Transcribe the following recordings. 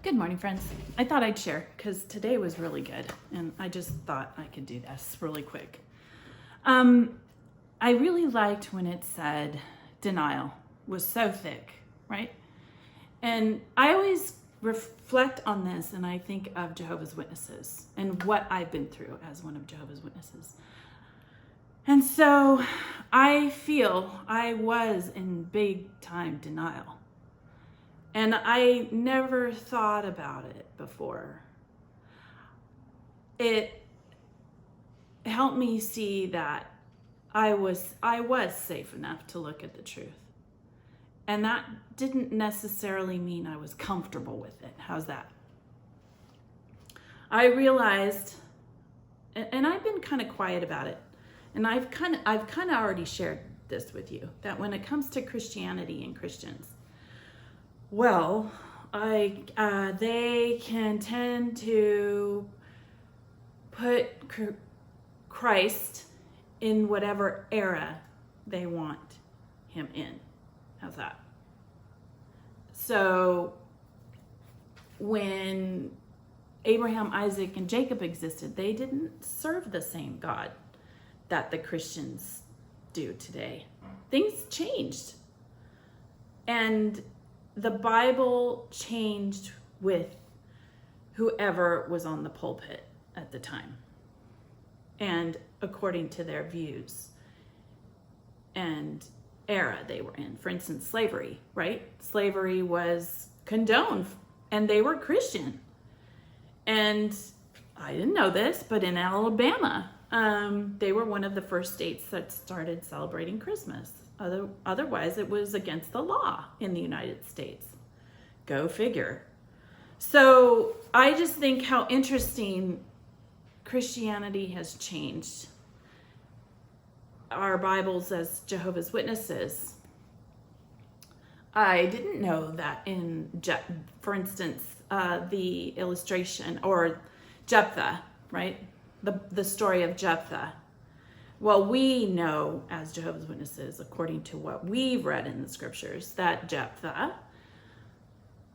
Good morning, friends. I thought I'd share because today was really good and I just thought I could do this really quick. I really liked when it said denial was so thick, right? And I always reflect on this and I think of Jehovah's Witnesses and what I've been through as one of Jehovah's Witnesses. And so I feel I was in big time denial. And I never thought about it before. It helped me see that I was safe enough to look at the truth. And that didn't necessarily mean I was comfortable with it. How's that? I realized, and I've been kind of quiet about it, and I've kind of already shared this with you, that when it comes to Christianity and Christians, well, they can tend to put Christ in whatever era they want him in. How's that? So when Abraham, Isaac, and Jacob existed, they didn't serve the same God that the Christians do today. Things changed. And the Bible changed with whoever was on the pulpit at the time and according to their views and era they were in. For instance, slavery, right? Slavery was condoned and they were Christian. And I didn't know this, but in Alabama, they were one of the first states that started celebrating Christmas. Otherwise, it was against the law in the United States. Go figure. So I just think how interesting Christianity has changed. Our Bibles as Jehovah's Witnesses. I didn't know that for instance, the illustration or Jephthah, right? The story of Jephthah. Well, we know as Jehovah's Witnesses, according to what we've read in the scriptures, that Jephthah,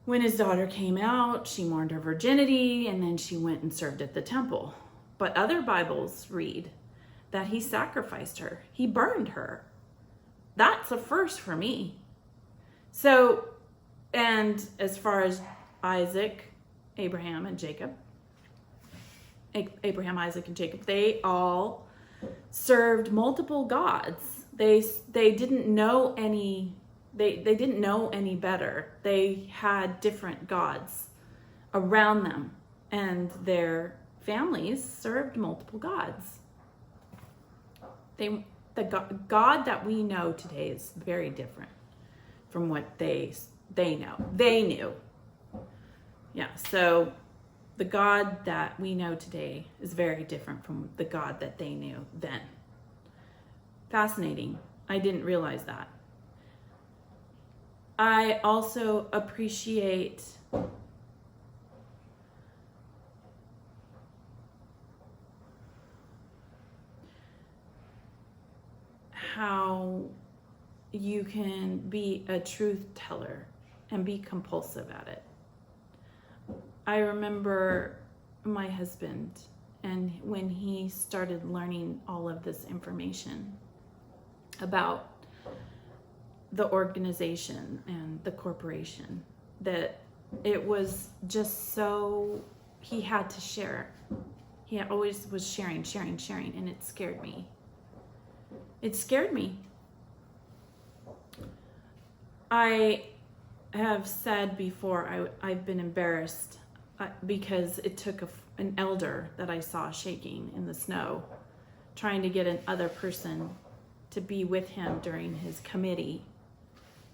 when his daughter came out, she mourned her virginity, and then she went and served at the temple. But other Bibles read that he sacrificed her. He burned her. That's a first for me. So, and as far as Isaac, Abraham, Isaac, and Jacob, they all served multiple gods. They didn't know any they didn't know any better. They had different gods around them, and their families served multiple gods. The God that we know today is very different from what they knew. Yeah, so the God that we know today is very different from the God that they knew then. Fascinating. I didn't realize that. I also appreciate how you can be a truth teller and be compulsive at it. I remember my husband, and when he started learning all of this information about the organization and the corporation, that it was just so, he had to share. He always was sharing, and it scared me. It scared me. I have said before, I've been embarrassed because it took an elder that I saw shaking in the snow, trying to get another person to be with him during his committee.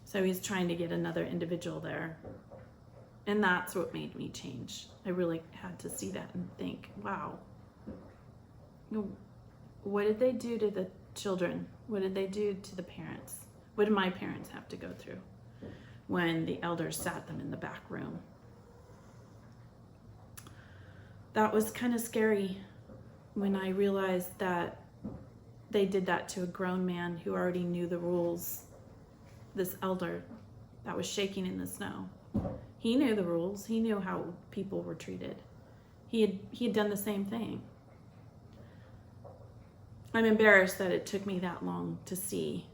So he's trying to get another individual there. And that's what made me change. I really had to see that and think, wow, what did they do to the children? What did they do to the parents? What did my parents have to go through when the elders sat them in the back room? That was kind of scary when I realized that they did that to a grown man who already knew the rules. This elder that was shaking in the snow He knew the rules. He knew how people were treated. He had done the same thing. I'm embarrassed that it took me that long to see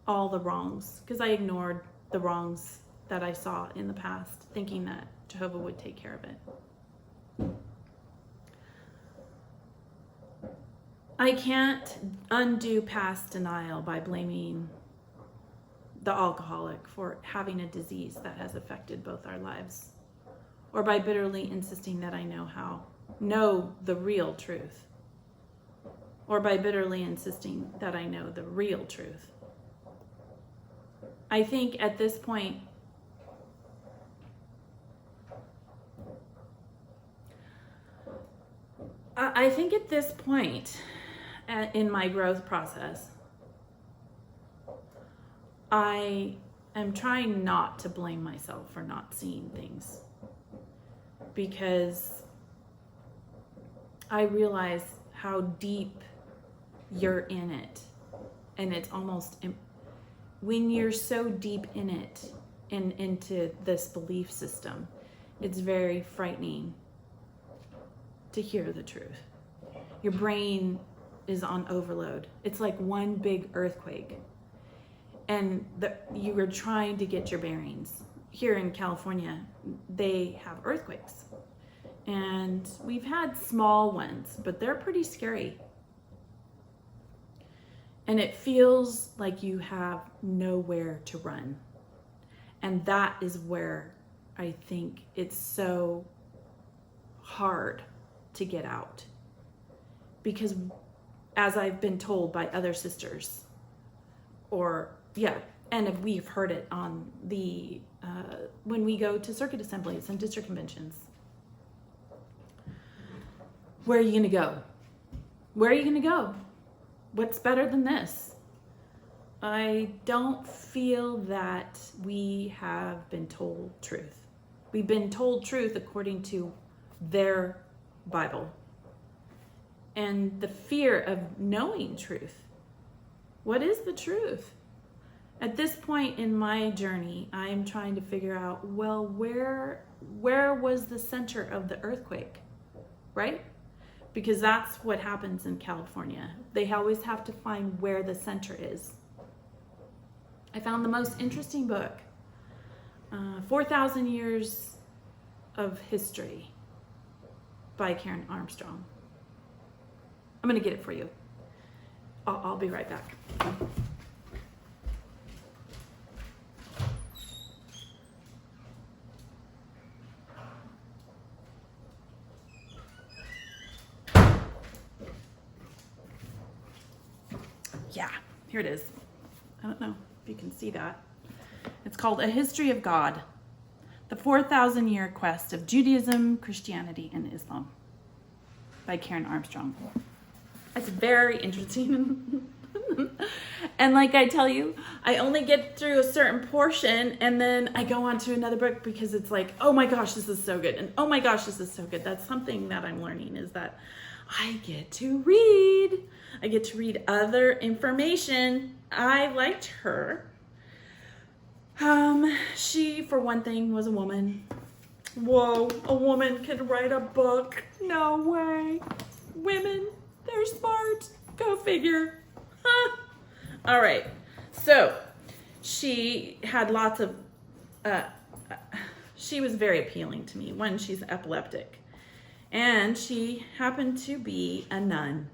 all the wrongs, because I ignored the wrongs that I saw in the past, thinking that Jehovah would take care of it. I can't undo past denial by blaming the alcoholic for having a disease that has affected both our lives, or by bitterly insisting that I know the real truth, or by bitterly insisting that I know the real truth. I think at this point, in my growth process, I am trying not to blame myself for not seeing things, because I realize how deep you're in it, and it's almost, when you're so deep in it and into this belief system, it's very frightening to hear the truth. Your brain is on overload. It's like one big earthquake, and you are trying to get your bearings. Here in California, they have earthquakes, and we've had small ones, but they're pretty scary. And it feels like you have nowhere to run. And that is where I think it's so hard to get out. Because as I've been told by other sisters, and we've heard it on the, when we go to circuit assemblies and district conventions, where are you gonna go? Where are you gonna go? What's better than this? I don't feel that we have been told truth. We've been told truth according to their Bible. And the fear of knowing truth. What is the truth? At this point in my journey, I'm trying to figure out, well, where was the center of the earthquake, right? Because that's what happens in California. They always have to find where the center is. I found the most interesting book, 4,000 Years of History by Karen Armstrong. I'm gonna get it for you. I'll be right back. Yeah, here it is. I don't know if you can see that. It's called A History of God, the 4,000-Year Quest of Judaism, Christianity, and Islam by Karen Armstrong. It's very interesting. And like I tell you, I only get through a certain portion and then I go on to another book because it's like, oh my gosh, this is so good. And oh my gosh, this is so good. That's something that I'm learning, is that I get to read. I get to read other information. I liked her. She, for one thing, was a woman. Whoa, a woman can write a book. No way. Women, they're smart. Go figure. Huh. All right. So she had lots of, she was very appealing to me. One, she's epileptic. And she happened to be a nun.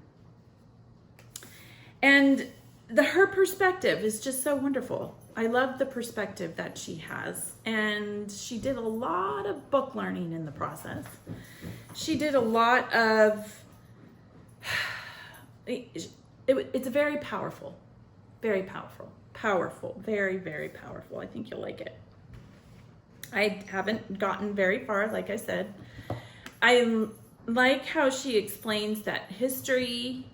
And her perspective is just so wonderful. I love the perspective that she has. And she did a lot of book learning in the process. She did a lot of, it's very powerful, very, very powerful. I think you'll like it. I haven't gotten very far, like I said. I like how she explains that history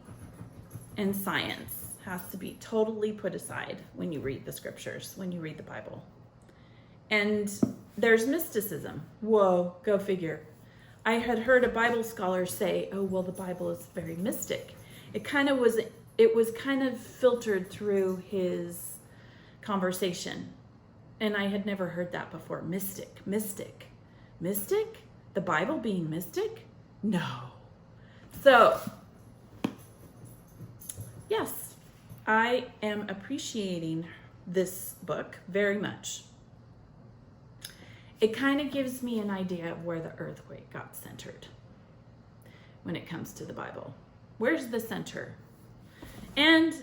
and science has to be totally put aside when you read the scriptures, when you read the Bible. And there's mysticism. Whoa, go figure. I had heard a Bible scholar say, oh, well, the Bible is very mystic. It was kind of filtered through his conversation. And I had never heard that before. Mystic. The Bible being mystic? No. So, yes, I am appreciating this book very much. It kind of gives me an idea of where the earthquake got centered when it comes to the Bible. Where's the center? And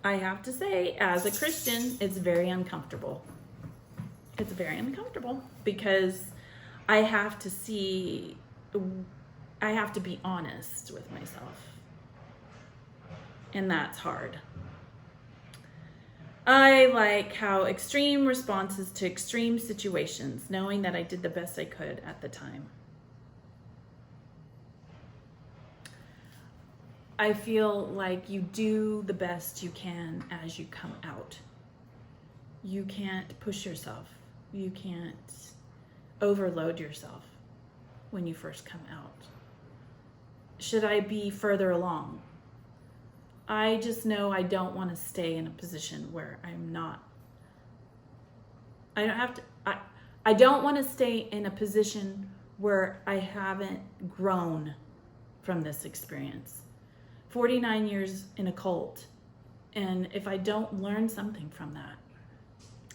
I have to say, as a Christian, it's very uncomfortable. It's very uncomfortable because I have to be honest with myself. And that's hard. I like how extreme responses to extreme situations, knowing that I did the best I could at the time. I feel like you do the best you can as you come out. You can't push yourself. You can't overload yourself when you first come out. Should I be further along? I just know I don't want to stay in a position where I'm not. I don't want to stay in a position where I haven't grown from this experience. 49 years in a cult. And if I don't learn something from that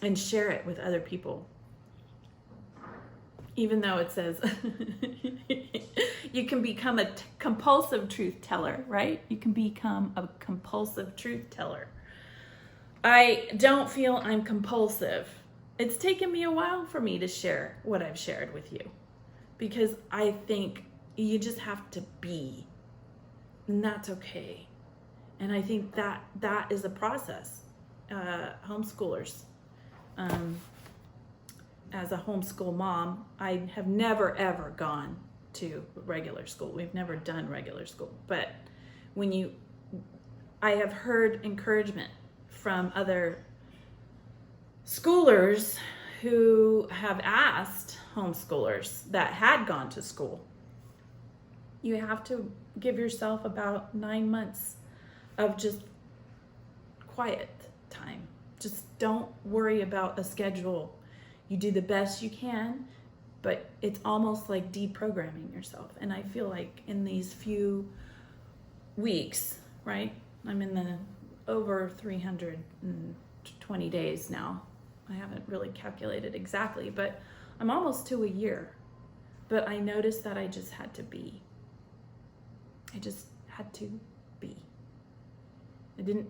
and share it with other people, even though it says you can become a compulsive truth teller, right? You can become a compulsive truth teller. I don't feel I'm compulsive. It's taken me a while for me to share what I've shared with you because I think you just have to be, and that's okay. And I think that is a process. Homeschoolers. As a homeschool mom, I have never, ever gone to regular school. We've never done regular school. But I have heard encouragement from other schoolers who have asked homeschoolers that had gone to school, you have to give yourself about 9 months of just quiet time. Just don't worry about a schedule. You do the best you can, but it's almost like deprogramming yourself. And I feel like in these few weeks, right? I'm in the over 320 days now. I haven't really calculated exactly, but I'm almost to a year. But I noticed that I just had to be. I just had to be. And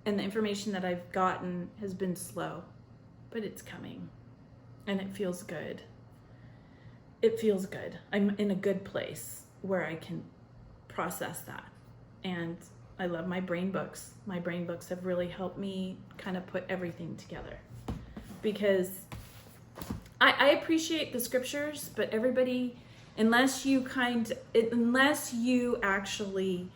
the information that I've gotten has been slow, but it's coming. And it feels good. It feels good. I'm in a good place where I can process that. And I love my brain books. My brain books have really helped me kind of put everything together. Because I appreciate the scriptures, but everybody, unless you actually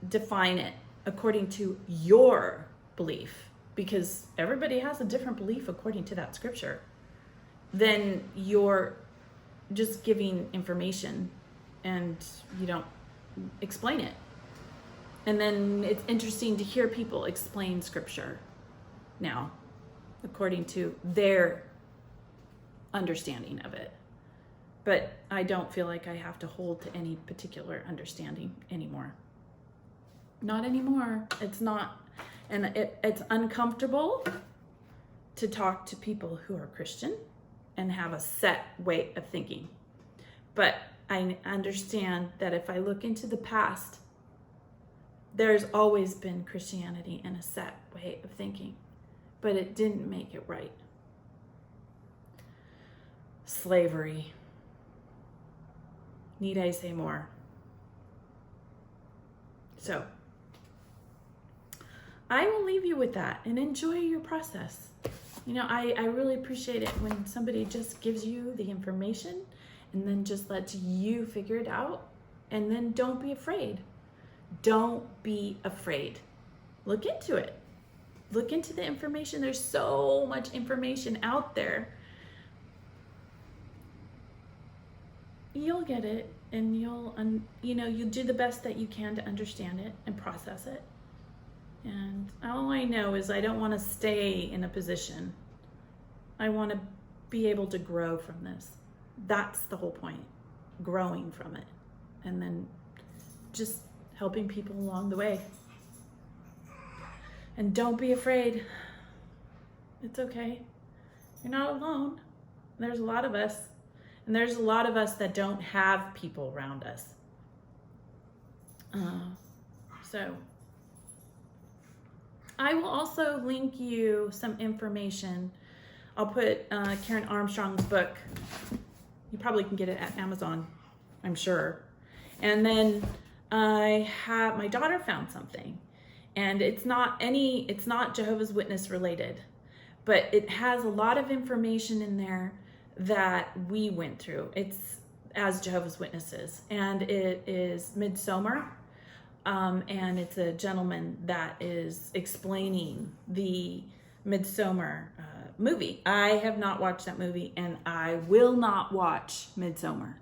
define it according to your belief, because everybody has a different belief according to that scripture, then you're just giving information and you don't explain it. And then it's interesting to hear people explain scripture now according to their understanding of it. But I don't feel like I have to hold to any particular understanding anymore. Not anymore. It's not. And it's uncomfortable to talk to people who are Christian and have a set way of thinking. But I understand that if I look into the past, there's always been Christianity and a set way of thinking, but it didn't make it right. Slavery. Need I say more? So, I will leave you with that and enjoy your process. You know, I really appreciate it when somebody just gives you the information and then just lets you figure it out. And then don't be afraid. Don't be afraid. Look into it. Look into the information. There's so much information out there. You'll get it, and you'll do the best that you can to understand it and process it. And all I know is I don't want to stay in a position I want to be able to grow from this. That's the whole point, growing from it. And then just helping people along the way. And don't be afraid. It's okay. You're not alone. There's a lot of us. And there's a lot of us that don't have people around us. So I will also link you some information. I'll put Karen Armstrong's book. You probably can get it at Amazon, I'm sure. And then my daughter found something, and it's not Jehovah's Witness related, but it has a lot of information in there that we went through. It's as Jehovah's Witnesses, and it is Midsommer. And it's a gentleman that is explaining the Midsommer movie. I have not watched that movie, and I will not watch Midsommer.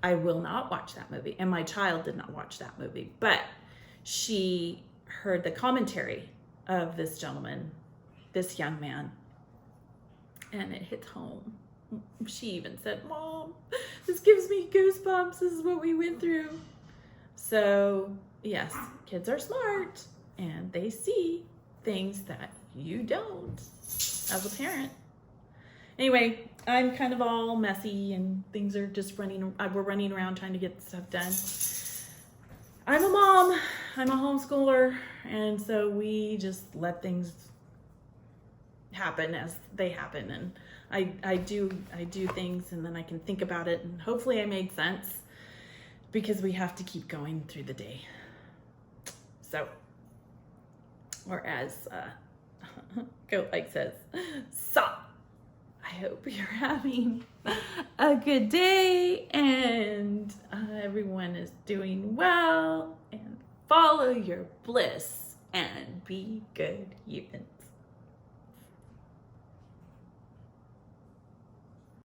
I will not watch that movie, and my child did not watch that movie, but she heard the commentary of this gentleman, this young man, and it hits home. She even said, "Mom, this gives me goosebumps. This is what we went through." So yes, kids are smart, and they see things that you don't as a parent. Anyway, I'm kind of all messy, and things are just we're running around trying to get stuff done. I'm a mom, I'm a homeschooler, and so we just let things happen as they happen. And I do things, and then I can think about it, and hopefully I made sense, because we have to keep going through the day. So, or as Goat Like says, so I hope you're having a good day, and everyone is doing well, and follow your bliss and be good humans.